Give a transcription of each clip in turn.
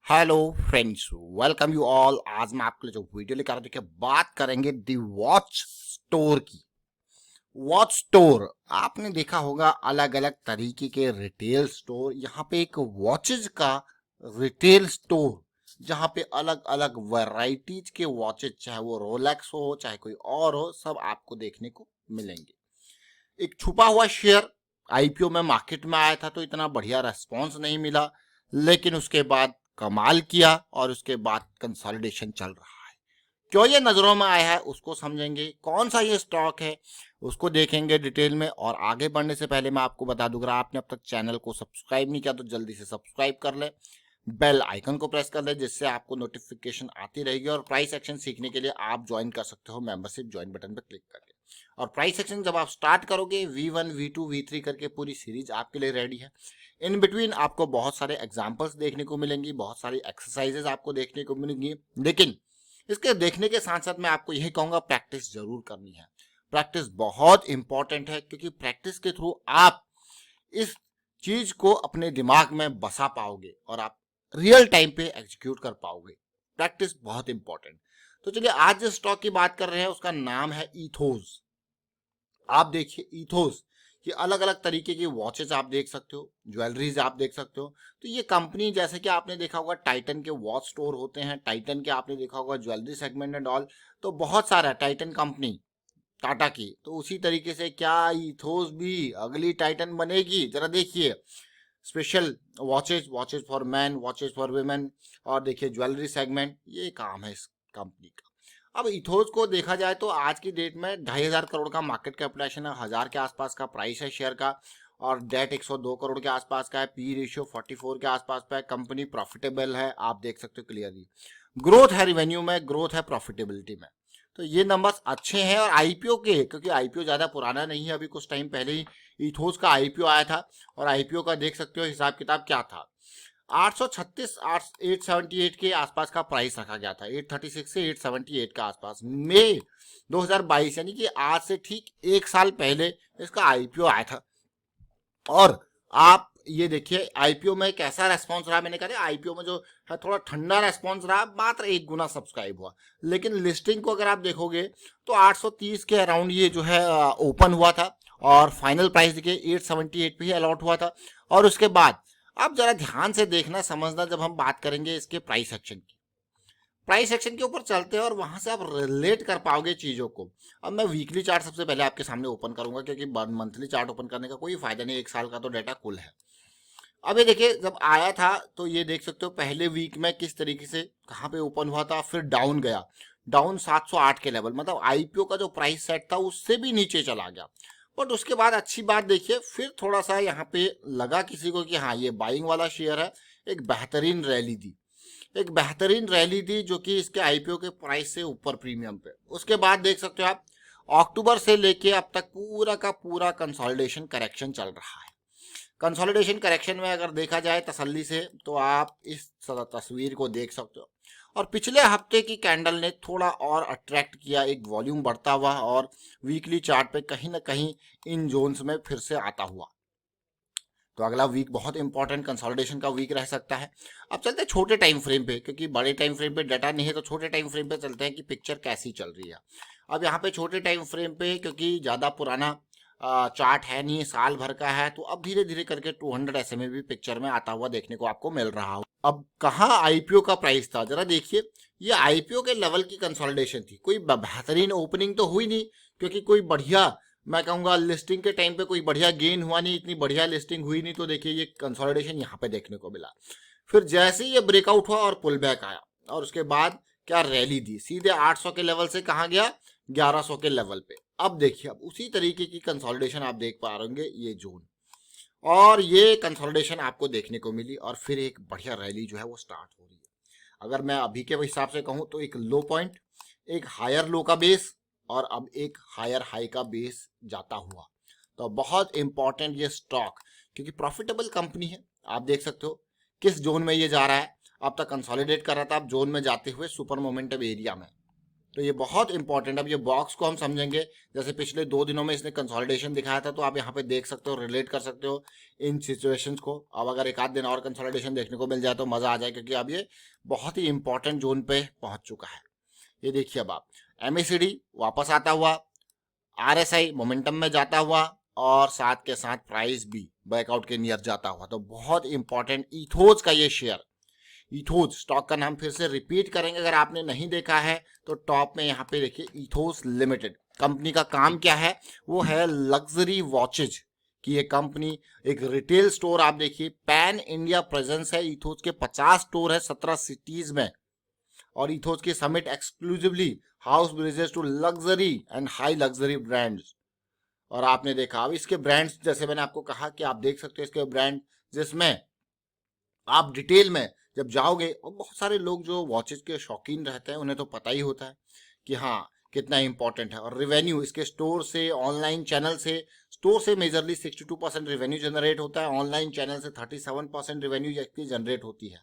Hello friends, welcome you all. आज मैं आपके लिए जो वीडियो लेकर देखिए बात करेंगे दी वॉच स्टोर की। वॉच स्टोर आपने देखा होगा, अलग अलग तरीके के रिटेल स्टोर। यहाँ पे एक वॉचेज का रिटेल स्टोर जहाँ पे अलग अलग वैरायटीज के वॉचेज, चाहे वो रोलेक्स हो चाहे कोई और हो, सब आपको देखने को मिलेंगे। एक छुपा हुआ शेयर आईपीओ में मार्केट में आया था तो इतना बढ़िया रेस्पॉन्स नहीं मिला, लेकिन उसके बाद कमाल किया और उसके बाद कंसोलिडेशन चल रहा है। क्यों ये नजरों में आया है उसको समझेंगे, कौन सा ये स्टॉक है उसको देखेंगे डिटेल में। और आगे बढ़ने से पहले मैं आपको बता दूं, अगर आपने अब तक चैनल को सब्सक्राइब नहीं किया तो जल्दी से सब्सक्राइब कर ले, बेल आइकन को प्रेस कर ले, जिससे आपको नोटिफिकेशन आती रहेगी। और प्राइस एक्शन सीखने के लिए आप ज्वाइन कर सकते हो मेंबरशिप ज्वाइन बटन पर क्लिक करके। और प्राइस एक्शन जब आप स्टार्ट करोगे, V1 V2 V3 करके पूरी सीरीज आपके लिए रेडी है। इन बिटवीन आपको बहुत सारे एग्जांपल्स देखने को मिलेंगी, बहुत सारी एक्सरसाइजेस आपको देखने को मिलेंगी, लेकिन इसके देखने के साथ साथ मैं आपको यही कहूंगा, प्रैक्टिस जरूर करनी है। प्रैक्टिस बहुत इंपॉर्टेंट है, क्योंकि प्रैक्टिस के थ्रू आप इस चीज को अपने दिमाग में बसा पाओगे और आप रियल टाइम पे एग्जीक्यूट कर पाओगे। प्रैक्टिस बहुत इंपॉर्टेंट। तो चलिए, आज जिस स्टॉक की बात कर रहे हैं उसका नाम है इथोस। आप देखिए इथोस, ये अलग अलग तरीके की वॉचेस आप देख सकते हो, ज्वेलरीज आप देख सकते हो। तो ये कंपनी, जैसे कि आपने देखा होगा टाइटन के वॉच स्टोर होते हैं, टाइटन के आपने देखा होगा ज्वेलरी सेगमेंट एंड ऑल, तो बहुत सारा टाइटन कंपनी टाटा की। तो उसी तरीके से क्या इथोस भी अगली टाइटन बनेगी, जरा देखिए। Special watches, watches for man, watches for women, और देखिए ज्वेलरी सेगमेंट, ये काम है इस कंपनी का। अब इथोस को देखा जाए तो आज की डेट में 2,500 करोड़ का मार्केट कैपिटलाइजेशन है, 1000 के आसपास का प्राइस है शेयर का, और डेट 102 करोड़ के आसपास का है, पी रेशियो 44 के आसपास का है। कंपनी प्रॉफिटेबल है, आप देख सकते हो क्लियरली। ग्रोथ है रिवेन्यू में, ग्रोथ है प्रॉफिटेबिलिटी में, तो ये नंबर्स अच्छे हैं। और आईपीओ के, क्योंकि आईपीओ ज्यादा पुराना नहीं है, अभी कुछ टाइम पहले ही इथोस का आईपीओ आया था, और आईपीओ का देख सकते हो हिसाब किताब क्या था। 836 878 के आसपास का प्राइस रखा गया था, 836 से 878 के आसपास। मई 2022 यानी कि आज से ठीक एक साल पहले इसका आईपीओ आया था। और आप ये देखिए आईपीओ में कैसा रेस्पॉन्स रहा। मैंने कहा आईपीओ में जो है थोड़ा ठंडा रेस्पॉन्स रहा, मात्र 1 गुना सब्सक्राइब हुआ। लेकिन लिस्टिंग को अगर आप देखोगे तो 830 के अराउंड ये जो है ओपन हुआ था, और फाइनल प्राइस देखिए 878 पे ही अलॉट हुआ था। और उसके बाद अब जरा ध्यान से देखना समझना, जब हम बात करेंगे इसके प्राइस एक्शन की, प्राइस एक्शन के ऊपर चलते हैं और वहां से आप रिलेट कर पाओगे चीजों को। अब मैं वीकली चार्ट सबसे पहले आपके सामने ओपन करूंगा, क्योंकि मंथली चार्ट ओपन करने का कोई फायदा नहीं, एक साल का तो डाटा कुल है। अब ये देखिए, जब आया था तो ये देख सकते हो पहले वीक में किस तरीके से कहाँ पे ओपन हुआ था, फिर डाउन गया, डाउन 708 के लेवल, मतलब आईपीओ का जो प्राइस सेट था उससे भी नीचे चला गया। बट उसके बाद अच्छी बात देखिए, फिर थोड़ा सा यहाँ पे लगा किसी को कि हाँ ये बाइंग वाला शेयर है, एक बेहतरीन रैली दी, एक बेहतरीन रैली दी, जो कि इसके आईपीओ के प्राइस से ऊपर प्रीमियम पे। उसके बाद देख सकते हो आप, अक्टूबर से लेके अब तक पूरा का पूरा कंसोलिडेशन करेक्शन चल रहा है। कंसोलिडेशन करेक्शन में अगर देखा जाए तसल्ली से, तो आप इस तस्वीर को देख सकते हो। और पिछले हफ्ते की कैंडल ने थोड़ा और अट्रैक्ट किया, एक वॉल्यूम बढ़ता हुआ, और वीकली चार्ट पे कहीं ना कहीं इन जोन्स में फिर से आता हुआ। तो अगला वीक बहुत इंपॉर्टेंट कंसोलिडेशन का वीक रह सकता है। अब चलते हैं छोटे टाइम फ्रेम पे, क्योंकि बड़े टाइम फ्रेम पे डाटा नहीं है, तो छोटे टाइम फ्रेम पे चलते हैं कि पिक्चर कैसी चल रही है। अब यहाँ पे छोटे टाइम फ्रेम पे, क्योंकि ज़्यादा पुराना चार्ट है नहीं, साल भर का है, तो अब धीरे धीरे करके 200 SMA भी पिक्चर में आता हुआ देखने को आपको मिल रहा हो। अब कहाँ आईपीओ का प्राइस था, जरा देखिए। ये आईपीओ के लेवल की कंसोलिडेशन थी, कोई बेहतरीन ओपनिंग तो हुई नहीं, क्योंकि कोई बढ़िया, मैं कहूंगा लिस्टिंग के टाइम पे कोई बढ़िया गेन हुआ नहीं, इतनी बढ़िया लिस्टिंग हुई नहीं। तो देखिए ये कंसोलिडेशन यहाँ पे देखने को मिला। फिर जैसे ही ये ब्रेकआउट हुआ और पुल बैक आया, और उसके बाद क्या रैली दी, सीधे 800 के लेवल से कहाँ गया, 1100 के लेवल पे। अब देखिए, अब उसी तरीके की कंसोलिडेशन आप देख पा रहे होंगे, ये जोन, और ये कंसोलिडेशन आपको देखने को मिली, और फिर एक बढ़िया रैली जो है वो स्टार्ट हो रही है। अगर मैं अभी के हिसाब से कहूँ तो एक लो पॉइंट, एक हायर लो का बेस, और अब एक हायर हाई का बेस जाता हुआ। तो बहुत इंपॉर्टेंट ये स्टॉक, क्योंकि प्रॉफिटेबल कंपनी है। आप देख सकते हो किस जोन में ये जा रहा है। अब तक कंसोलिडेट कर रहा था, अब जोन में जाते हुए सुपर मोमेंटम एरिया में तो ये बहुत इंपॉर्टेंट। अब ये बॉक्स को हम समझेंगे, जैसे पिछले 2 दिनों में इसने कंसोलिडेशन दिखाया था, तो आप यहाँ पे देख सकते हो, रिलेट कर सकते हो इन सिचुएशंस को। अब अगर एक आध दिन और कंसोलिडेशन देखने को मिल जाए तो मजा आ जाए, क्योंकि अब ये बहुत ही इंपॉर्टेंट जोन पे पहुंच चुका है। ये देखिए, अब आप एमएसीडी वापस आता हुआ, आरएसआई मोमेंटम में जाता हुआ, और साथ के साथ प्राइस भी बैकआउट के नियर जाता हुआ। तो बहुत इंपॉर्टेंट इथोज का ये शेयर, इथोज स्टॉक का नाम फिर से रिपीट करेंगे अगर आपने नहीं देखा है तो। टॉप में यहाँ पे देखिए इथोज लिमिटेड, कंपनी का काम क्या है, वो है लग्जरी वॉचेज की ये कंपनी। एक रिटेल स्टोर आप देखिए, पैन इंडिया प्रेजेंस है इथोज के, 50 स्टोर है 17 सिटीज में। और इथोज के summit exclusively house bridges to luxury and high luxury brands. और आपने देखा, अब इसके ब्रांड्स जैसे मैंने आपको कहा कि आप देख सकते हो इसके ब्रांड, जिसमें आप डिटेल में जब जाओगे, और बहुत सारे लोग जो वॉचेज के शौकीन रहते हैं उन्हें तो पता ही होता है कि हाँ कितना इंपॉर्टेंट है। और रिवेन्यू इसके स्टोर से, ऑनलाइन चैनल से, स्टोर से मेजरली 62% रेवेन्यू जनरेट होता है, ऑनलाइन चैनल से 37% रेवेन्यू इसकी जनरेट होती है।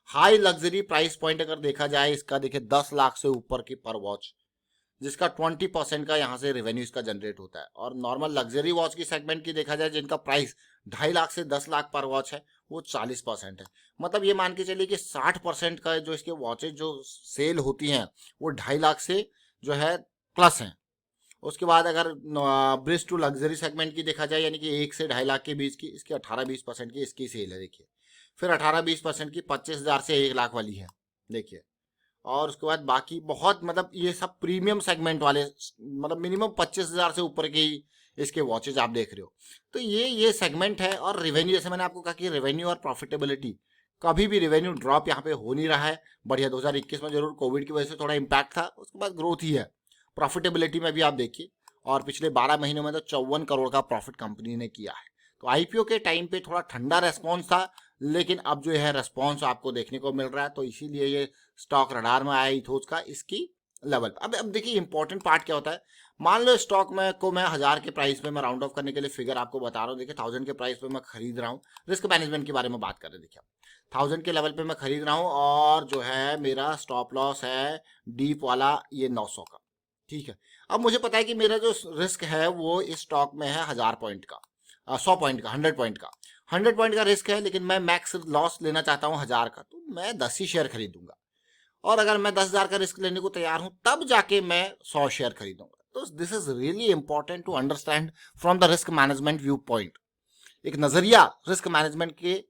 हाई लग्जरी प्राइस पॉइंट अगर देखा जाए इसका, देखिए 10 लाख से ऊपर की पर वॉच, जिसका 20% का यहाँ से रेवेन्यू इसका जनरेट होता है। और नॉर्मल लग्जरी वॉच की सेगमेंट की देखा जाए, जिनका प्राइस 2.5 लाख से 10 लाख पर वॉच है, वो 40% है। मतलब ये मान के चलिए कि 60% का जो इसके वॉचेज जो सेल होती हैं वो 2.5 लाख से जो है प्लस हैं। उसके बाद अगर ब्रिज टू लग्जरी सेगमेंट की देखा जाए, यानी कि 1 से 2.5 लाख के बीच की, इसकी 18-20% की इसकी सेल है देखिए। फिर 18-20% की 25,000 से 1 लाख वाली है देखिए। और उसके बाद बाकी बहुत, मतलब ये सब प्रीमियम सेगमेंट वाले, मतलब मिनिमम 25,000 से ऊपर के ही इसके वॉचेज आप देख रहे हो। तो ये सेगमेंट है। और रेवेन्यू, जैसे मैंने आपको कहा कि रेवेन्यू और प्रॉफिटेबिलिटी, कभी भी रेवेन्यू ड्रॉप यहाँ पे हो नहीं रहा है। बढ़िया, 2021 में जरूर कोविड की वजह से थोड़ा इम्पैक्ट था, उसके बाद ग्रोथ ही है। प्रॉफिटेबिलिटी में भी आप देखिए, और पिछले 12 महीनों में तो 54 करोड़ का प्रॉफिट कंपनी ने किया है। तो आईपीओ के टाइम पे थोड़ा ठंडा रेस्पॉन्स था, लेकिन अब जो है रेस्पॉन्स आपको देखने को मिल रहा है। तो इसीलिए ये स्टॉक रडार में आया इथोज का, इसकी लेवल। अब देखिए इंपॉर्टेंट पार्ट क्या होता है। मान लो स्टॉक में को मैं 1000 के प्राइस पे, मैं राउंड ऑफ करने के लिए फिगर आपको बता रहा हूँ, देखिए 1000 के प्राइस पे मैं खरीद रहा हूँ। रिस्क मैनेजमेंट के बारे में बात कर रहे हैं, देखिए 1000 के लेवल पे मैं खरीद रहा हूँ, और जो है मेरा स्टॉप लॉस है डीप वाला ये 900 का, ठीक है। अब मुझे पता है कि मेरा जो रिस्क है वो इस स्टॉक में है 1000 पॉइंट का, 100 पॉइंट का, 100 पॉइंट का, 100 पॉइंट का रिस्क है, लेकिन मैं मैक्स लॉस लेना चाहता हूँ 1000 का, तो मैं 10 ही शेयर खरीदूंगा। और अगर मैं 10,000 का रिस्क लेने को तैयार हूं, तब जाके मैं 100 शेयर खरीदूंगा। तो this is really important to understand from the risk management view point. एक नजरिया, रिस्क मैनेजमेंट के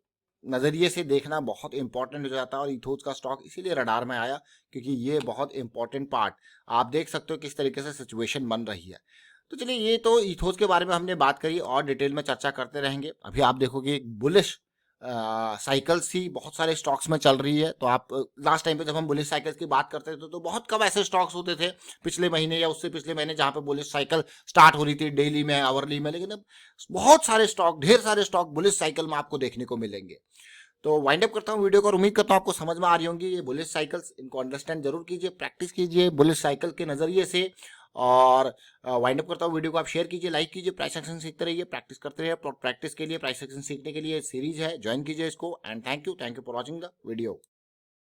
नजरिए से देखना बहुत इंपॉर्टेंट हो जाता है। और इथोज का स्टॉक इसीलिए रडार में आया, क्योंकि ये बहुत इंपॉर्टेंट पार्ट, आप देख सकते हो किस तरीके से सिचुएशन बन रही है। तो चलिए, ये तो इथोज के बारे में हमने बात करी, और डिटेल में चर्चा करते रहेंगे। अभी आप देखोगे बुलिश साइकिल्स ही बहुत सारे स्टॉक्स में चल रही है। तो आप लास्ट टाइम पे जब हम बुलिश साइकिल्स की बात करते थे, तो बहुत कम ऐसे स्टॉक्स होते थे पिछले महीने या उससे पिछले महीने जहां पे बुलिश साइकिल स्टार्ट हो रही थी डेली में, आवरली में। लेकिन अब बहुत सारे स्टॉक, ढेर सारे स्टॉक बुलिश साइकिल में आपको देखने को मिलेंगे। तो वाइंड अप करता हूँ वीडियो को, और उम्मीद करता हूँ आपको समझ में आ रही होंगी ये बुलिश साइकिल्स। इनको अंडरस्टैंड जरूर कीजिए, प्रैक्टिस कीजिए बुलिश साइकिल के नजरिए से। और वाइंड अप करता हूँ वीडियो को, आप शेयर कीजिए, लाइक कीजिए, प्राइस एक्शन सीखते रहिए, प्रैक्टिस करते रहिए। प्रैक्टिस के लिए, प्राइस एक्शन सीखने के लिए सीरीज है, ज्वाइन कीजिए इसको। And thank you for watching the video.